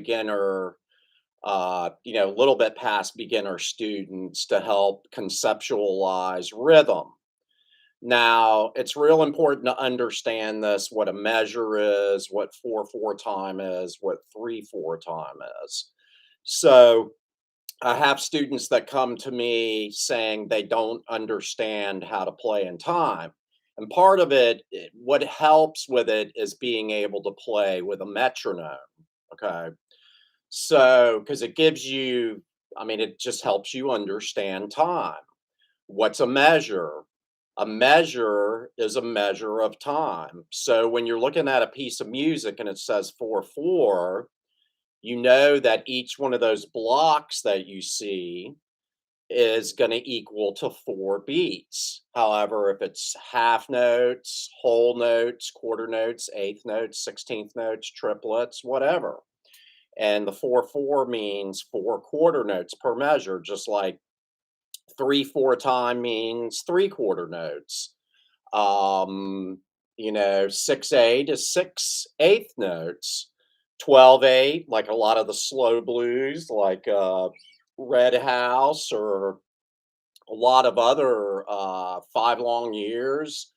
beginner, a little bit past beginner students to help conceptualize rhythm. Now, it's real important to understand this, what a measure is, what 4/4 time is, what 3/4 time is. So, I have students that come to me saying they don't understand how to play in time. And part of it, what helps with it is being able to play with a metronome. Okay. So, because it gives you, it just helps you understand time. What's a measure? A measure is a measure of time. So, when you're looking at a piece of music and it says 4/4, you know that each one of those blocks that you see is going to equal to 4 beats. However, if it's half notes, whole notes, quarter notes, eighth notes, 16th notes, triplets, whatever. And the 4/4 means 4 quarter notes per measure, just like 3/4 time means 3 quarter notes. 6/8 is 6/8 notes. 12/8, like a lot of the slow blues, like Red House or a lot of other 5 long years,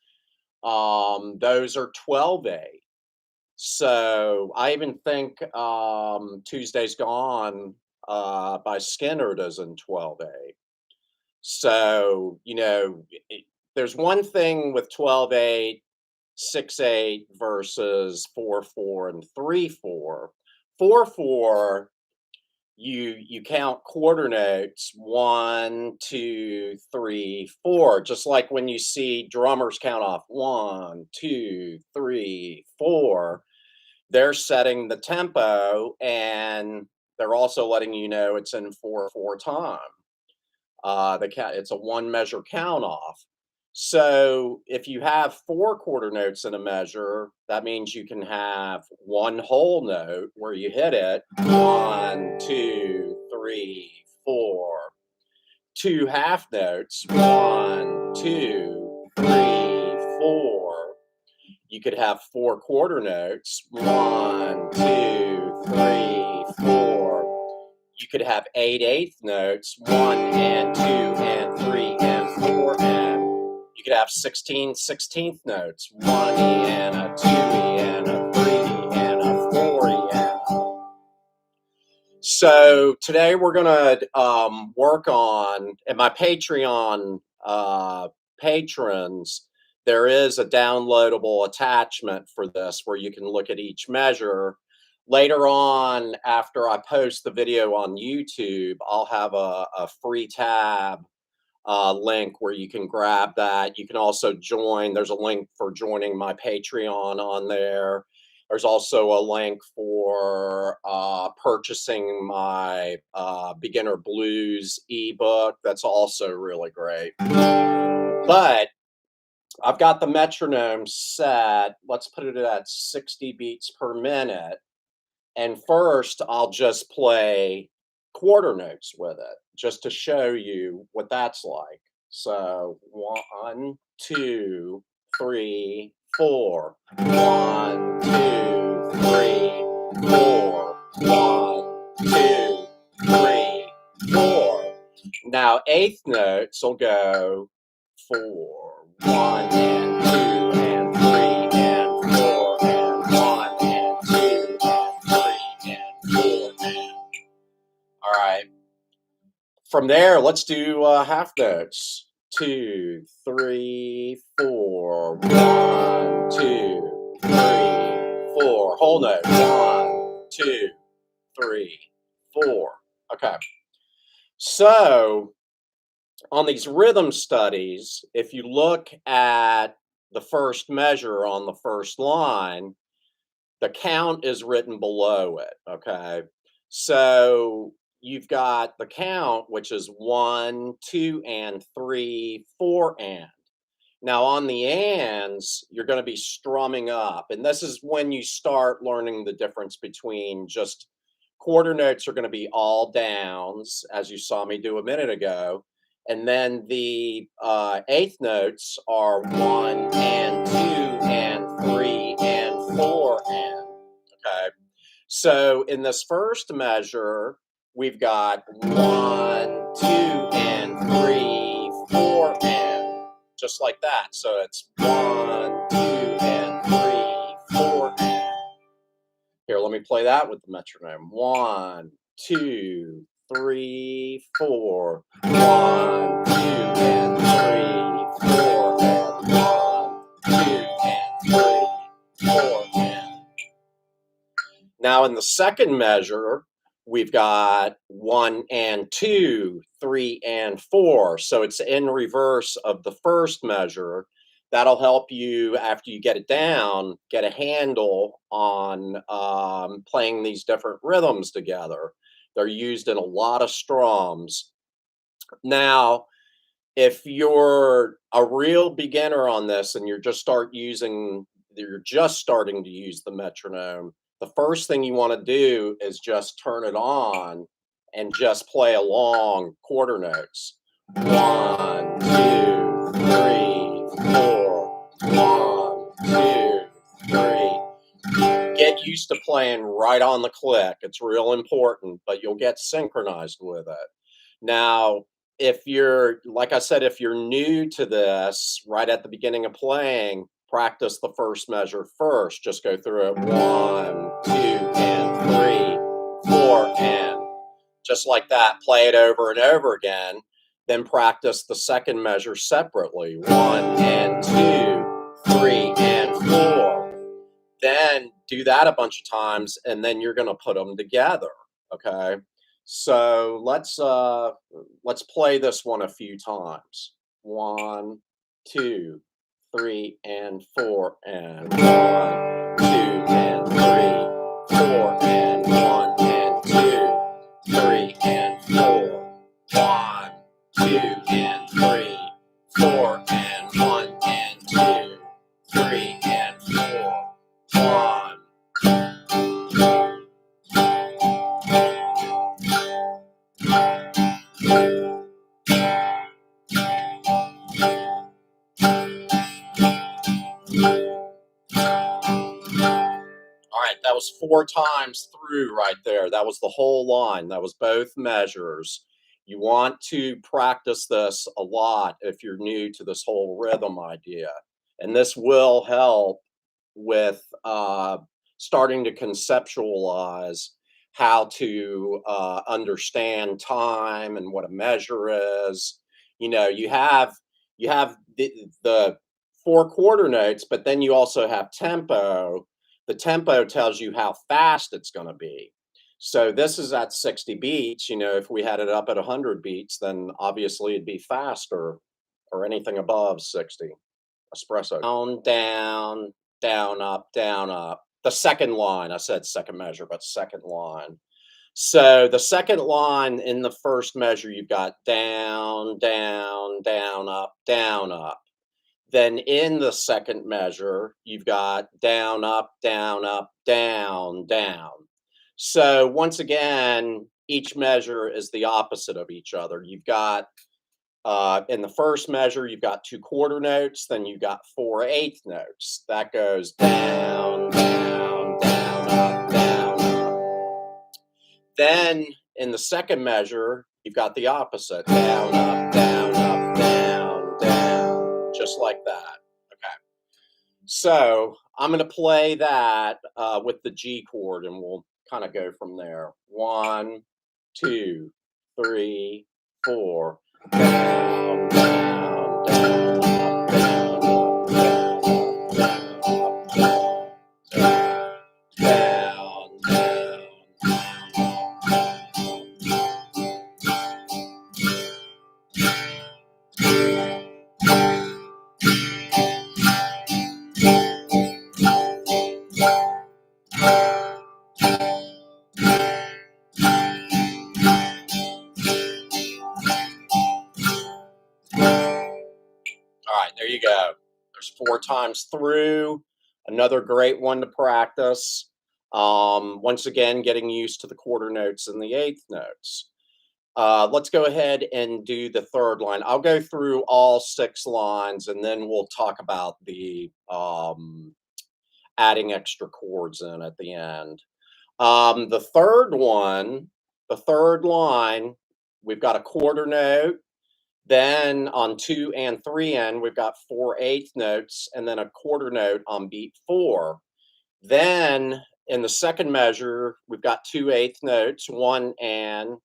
those are 12/8. So I even think Tuesday's Gone by Skinner does in 12/8. So, there's one thing with 12/8, 6/8 versus 4/4 and 3/4. 4/4, you count quarter notes, 1, 2, 3, 4, just like when you see drummers count off 1, 2, 3, 4. They're setting the tempo, and they're also letting you know it's in 4/4 time. It's a one measure count off. So if you have 4 quarter notes in a measure, that means you can have one whole note where you hit it 1, 2, 3, 4. Two half notes 1, 2, 3, 4. You could have 4 quarter notes 1, 2, 3, 4. You could have 8/8 notes 1 and 2 and 3 and 4, and you could have 16/16 notes 1 E and a 2 E and a 3 E and a 4 E and. So today we're gonna work on, and my Patreon patrons, there is a downloadable attachment for this where you can look at each measure. Later on, after I post the video on YouTube, I'll have a free tab link where you can grab that. You can also join. There's a link for joining my Patreon on there. There's also a link for purchasing my beginner blues ebook. That's also really great. But I've got the metronome set. Let's put it at 60 beats per minute. And first, I'll just play quarter notes with it, just to show you what that's like. So 1, 2, 3, 4. 1, 2, 3, 4. 1, 2, 3, 4. Now, eighth notes will go 4, 1 and 2 and 3 and 4 and 1 and 2 and 3 and 4 and. All right. From there, let's do half notes. 2, 3, 4. 1, 2, 3, 4. Whole note. 1, 2, 3, 4. Okay. So on these rhythm studies, if you look at the first measure on the first line, the count is written below it. Okay. So you've got the count, which is 1, 2, and 3, 4, and. Now on the ands, you're going to be strumming up. And this is when you start learning the difference between just quarter notes are going to be all downs, as you saw me do a minute ago. And then the eighth notes are 1 and 2 and 3 and 4 and. Okay. So in this first measure, we've got 1, 2, and 3, 4, and just like that. So it's 1, 2, and 3, 4, and. Here, let me play that with the metronome. 1, 2, 3, 4. 1, 2, and 3, 4, and 1, 2, and 3, 4, and. Now in the second measure, we've got 1 and 2, 3 and 4. So it's in reverse of the first measure. That'll help you, after you get it down, get a handle on playing these different rhythms together. They're used in a lot of strums. Now, if you're a real beginner on this and you're just starting to use the metronome, the first thing you want to do is just turn it on and just play along quarter notes. 1, 2, 3, 4. 1, 2, 3. Get used to playing right on the click. It's real important, but you'll get synchronized with it. Now, if you're, like I said, if you're new to this, right at the beginning of playing, practice the first measure first. Just go through it 1, 2, and 3, 4, and just like that. Play it over and over again. Then practice the second measure separately 1 and 2, 3 and 4. Then do that a bunch of times, and then you're going to put them together. Okay. So let's play this one a few times. 1, 2, 3, and 4, and 1, 2, and 3, 4, and 1, and 2, 3, and 4. 1, 2, and 3, 4, and 1, and 2, 3, and 4. 1. All right, that was 4 times through right there. That was the whole line. That was both measures. You want to practice this a lot if you're new to this whole rhythm idea. And this will help with starting to conceptualize how to understand time and what a measure is. You know, you have the 4 quarter notes, but then you also have tempo. The tempo tells you how fast it's going to be. So this is at 60 beats. You know, if we had it up at 100 beats, then obviously it'd be faster, or anything above 60. Espresso. Down, down, down, up, down, up. The second line, I said second measure, but second line. So the second line in the first measure, you've got down, down, down, up, down, up. Then in the second measure, you've got down, up, down, up, down, down. So once again, each measure is the opposite of each other. You've got, in the first measure, you've got 2 quarter notes, then you've got 4 eighth notes. That goes down, down, down, up, down, up. Then in the second measure, you've got the opposite. Down, up, down, up, down, down. Just like that. Okay. So I'm going to play that with the G chord, and we'll kind of go from there. 1, 2, 3, 4. Down, down, down, up, down, up, down, up, down, up, down, All right, there you go. There's 4 times through. Another great one to practice. Once again, getting used to the quarter notes and the eighth notes. Let's go ahead and do the third line. I'll go through all 6 lines, and then we'll talk about the adding extra chords in at the end. The third line, we've got a quarter note. Then on 2 and 3 end, we've got 4/8 notes and then a quarter note on beat 4. Then in the second measure, we've got 2/8 notes, 1 and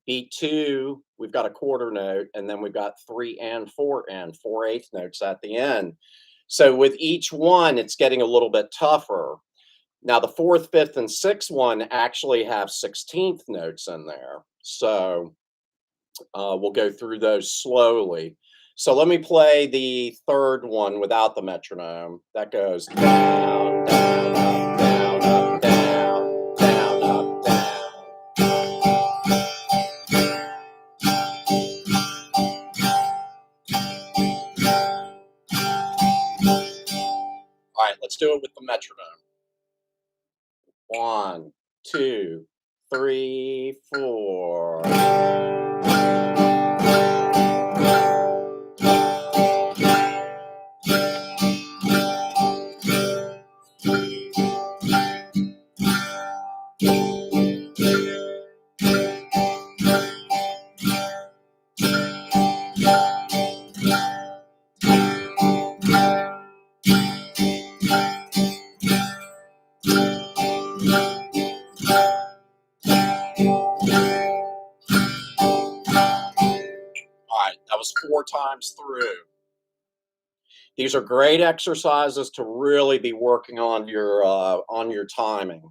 beat 2, we've got a quarter note, and then we've got 3 and 4/8 notes at the end. So with each one, it's getting a little bit tougher. Now the fourth, fifth, and sixth one actually have 16th notes in there. So we'll go through those slowly. So let me play the third one without the metronome. That goes down, down, up, down, up, down, down, up, down. All right, let's do it with the metronome. 1, 2, 3, 4. That was 4 times through. These are great exercises to really be working on your timing.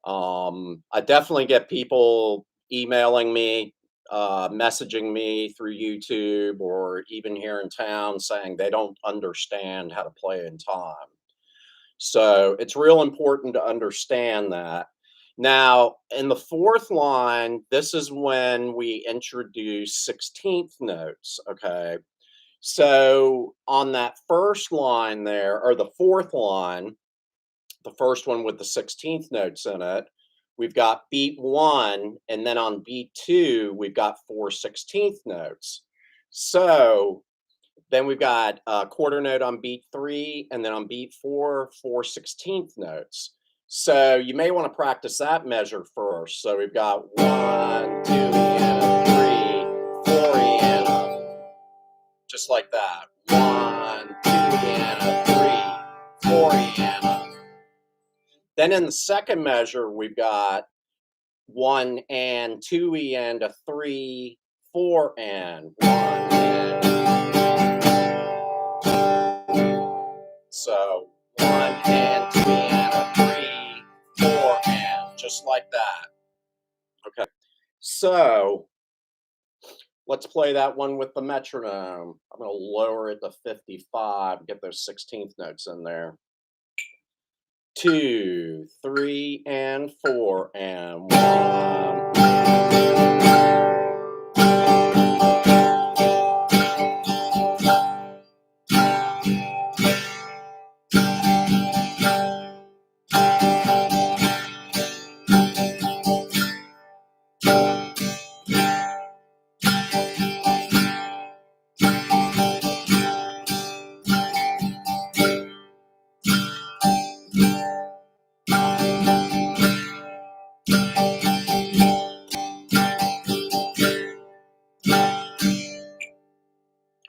I definitely get people emailing me, messaging me through YouTube or even here in town saying they don't understand how to play in time. So it's real important to understand that. Now, in the fourth line, this is when we introduce 16th notes, okay? So on that first line there, or the fourth line, the first one with the 16th notes in it, we've got beat 1, and then on beat 2, we've got 4 16th notes. So then we've got a quarter note on beat 3, and then on beat 4, 4 16th notes. So you may want to practice that measure first. So we've got 1, 2, and a 3, 4, and a, just like that. 1, 2, and a 3, 4, and a. Then in the second measure, we've got 1 and 2 and a 3, 4 and 1 and. So 1 and 2 and a 3, 4 and, just like that. Okay. So let's play that one with the metronome. I'm going to lower it to 55, get those 16th notes in there. 2, 3, and 4 and 1.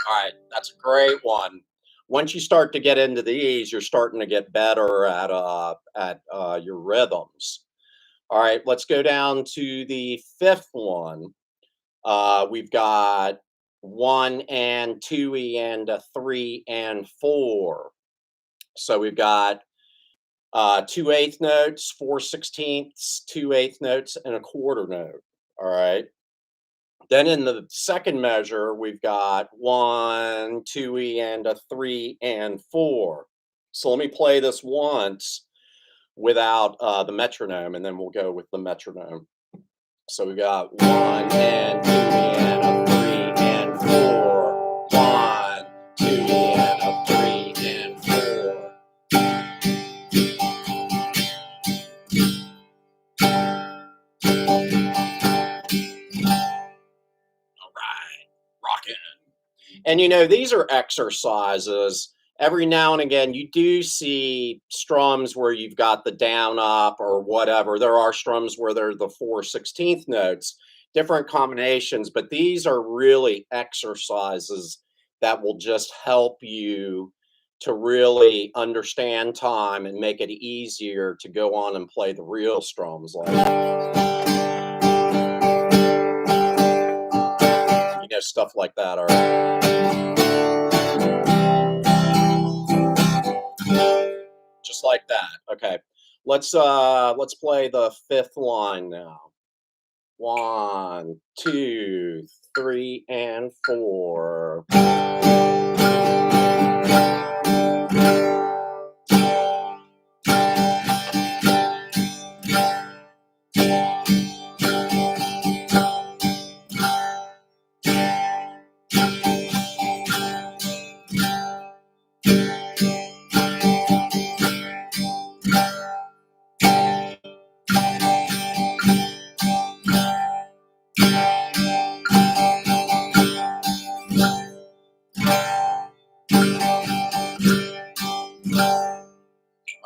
All right, that's a great one. Once you start to get into these, you're starting to get better at your rhythms. All right, let's go down to the fifth one. We've got 1 and 2 and a 3 and 4. So we've got 2/8 notes, 4 16ths, 2/8 notes, and a quarter note. All right. Then in the second measure, we've got 1, 2 and a 3 and 4. So let me play this once without the metronome, and then we'll go with the metronome. So we got 1 and 2 and a 3 and 4. 1, 2 and a 3 and 4. All right, rockin'. And you know, these are exercises. every now and again, you do see strums where you've got the down up or whatever. There are strums where they're the 4/16 notes, different combinations, but these are really exercises that will just help you to really understand time and make it easier to go on and play the real strums, like, stuff like that. Or just like that. Okay. Let's play the fifth line now. 1, 2, 3, and 4.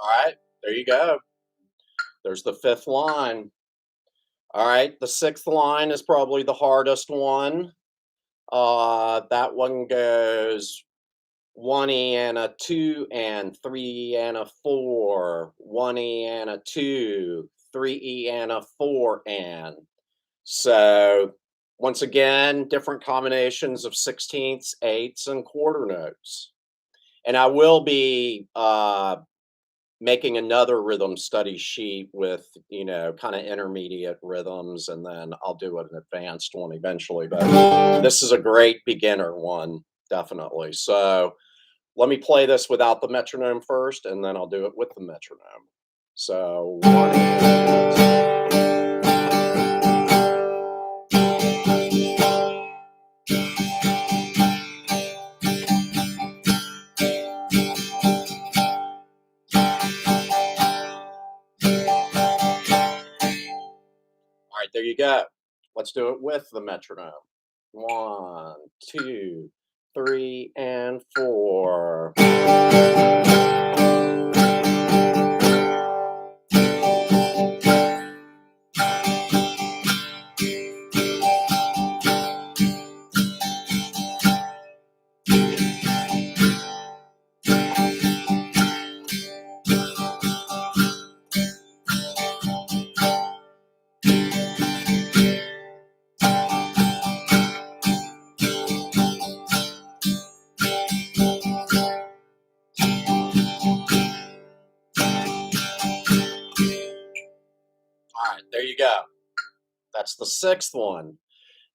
All right, there you go. There's the fifth line. All right, the sixth line is probably the hardest one. That one goes 1E and a 2 and 3 and a 4, 1E and a 2, 3E and a 4 and. So once again, different combinations of sixteenths, eighths, and quarter notes. And I will be making another rhythm study sheet with, kind of intermediate rhythms, and then I'll do an advanced one eventually. But this is a great beginner one, definitely. So let me play this without the metronome first, and then I'll do it with the metronome. So 1. All right, there you go. Let's do it with the metronome. 1, 2, 3, and 4. All right, there you go. That's the sixth one.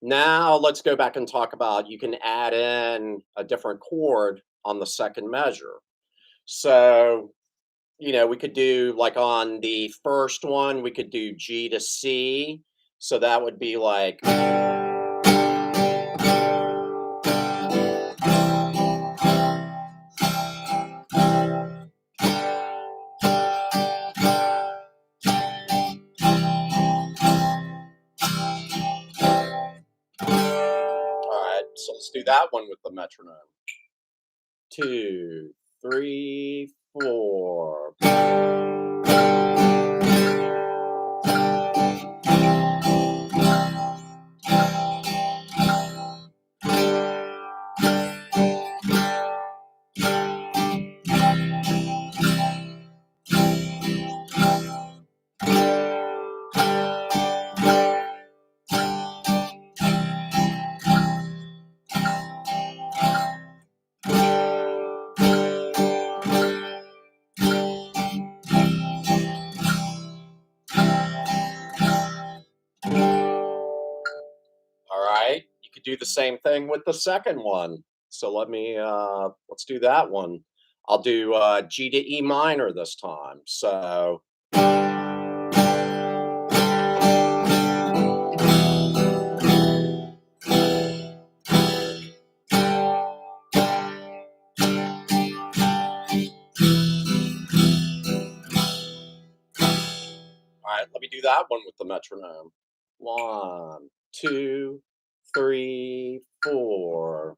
Now let's go back and talk about, you can add in a different chord on the second measure. So, we could do, like, on the first one, we could do G to C. So that would be like, all right, so let's do that one with the metronome. 2, 3, 4. All right, you could do the same thing with the second one. So let's do that one. I'll do G to E minor this time. So, all right, let me do that one with the metronome. 1, 2, 3, 4.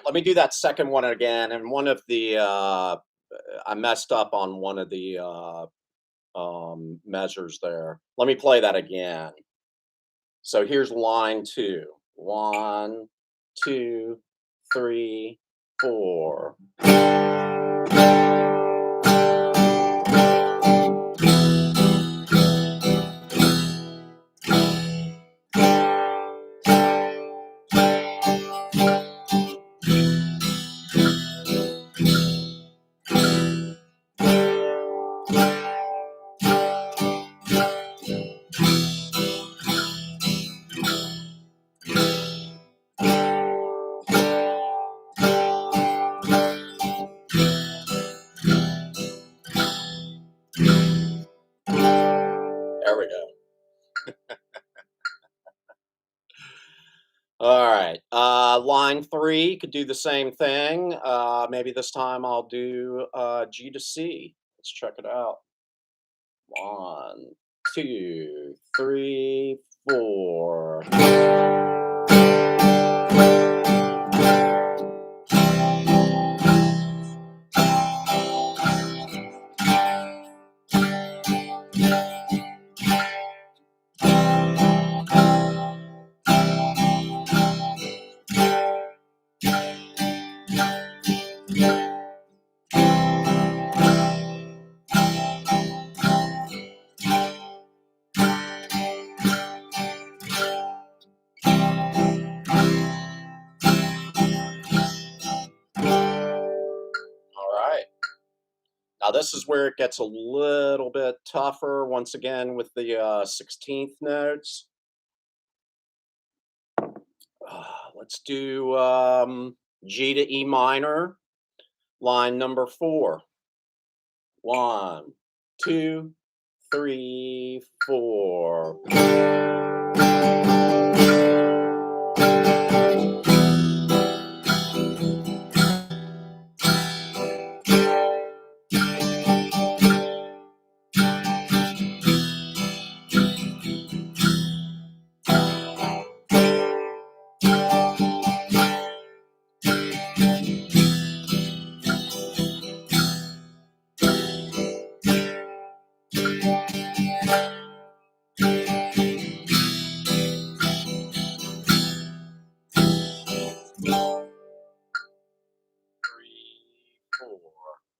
let me do that second one again. And one of the I messed up on one of the measures there. Let me play that again. So here's line 2. 1, 2, 3, 4. There we go. All right. Line 3 could do the same thing. Maybe this time I'll do G to C. Let's check it out. 1, 2, 3, 4. All right. Now this is where it gets a little bit tougher once again with the 16th notes. Let's do G to E minor, line number 4. 1, 2, 3, 4.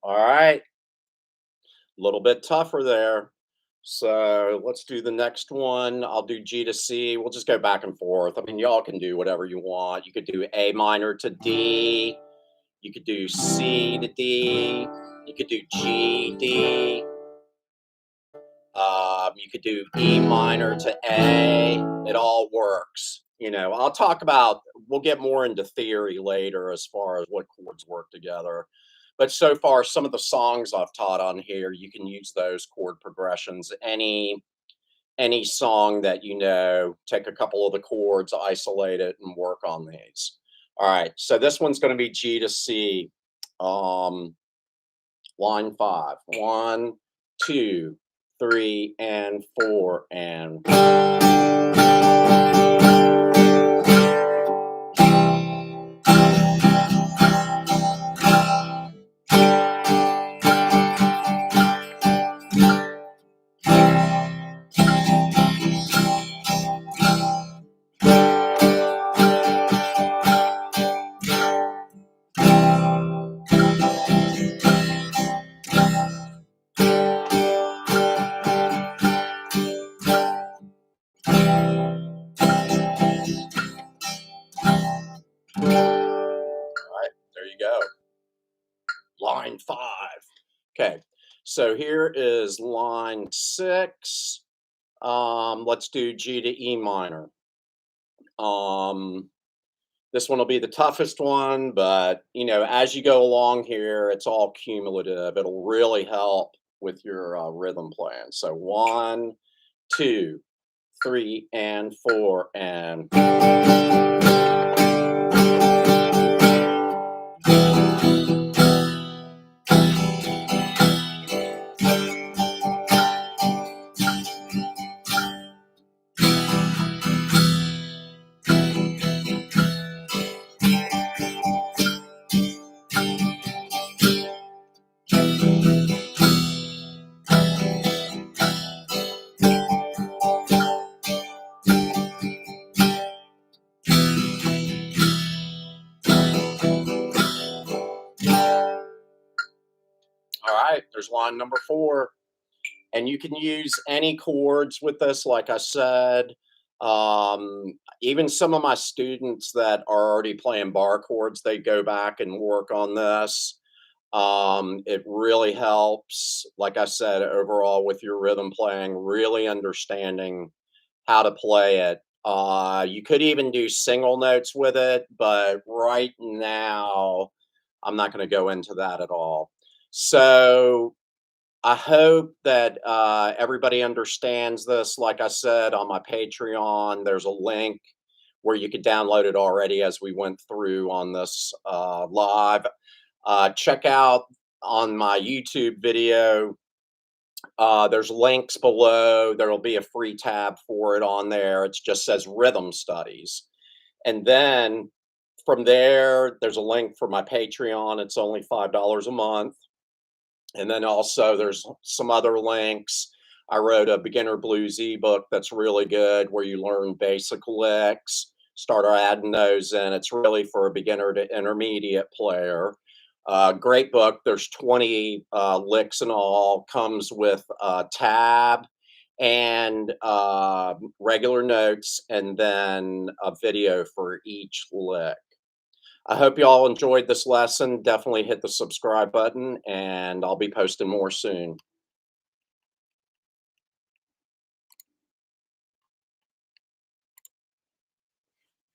All right, a little bit tougher there. So let's do the next one. I'll do G to C. We'll just go back and forth. I mean, y'all can do whatever you want. You could do A minor to D. You could do C to D. You could do G, D. You could do E minor to A. It all works. You know, I'll talk about, we'll get more into theory later as far as what chords work together. But so far, some of the songs I've taught on here, you can use those chord progressions. Any song that you know, take a couple of the chords, isolate it, and work on these. All right, so this one's going to be G to C. Line 5. 1, 2, 3, and 4, and. There you go. Line 5. Okay, so here is line 6. Let's do G to E minor. This one will be the toughest one, but you know, as you go along here, it's all cumulative. It'll really help with your rhythm playing. So 1, 2, 3, and 4, and. All right, there's line number 4. And you can use any chords with this, like I said. Even some of my students that are already playing bar chords, they go back and work on this. It really helps, like I said, overall with your rhythm playing, really understanding how to play it. You could even do single notes with it, but right now, I'm not going to go into that at all. So I hope that everybody understands this. Like I said, on my Patreon, there's a link where you could download it already as we went through on this live. Check out on my YouTube video. There's links below. There'll be a free tab for it on there. It just says rhythm studies. And then from there, there's a link for my Patreon. It's only $5 a month. And then also there's some other links. I wrote a beginner blues ebook that's really good where you learn basic licks, start adding those in. It's really for a beginner to intermediate player. Great book. There's 20 licks in all. Comes with a tab and regular notes, and then a video for each lick. I hope you all enjoyed this lesson. Definitely hit the subscribe button, and I'll be posting more soon.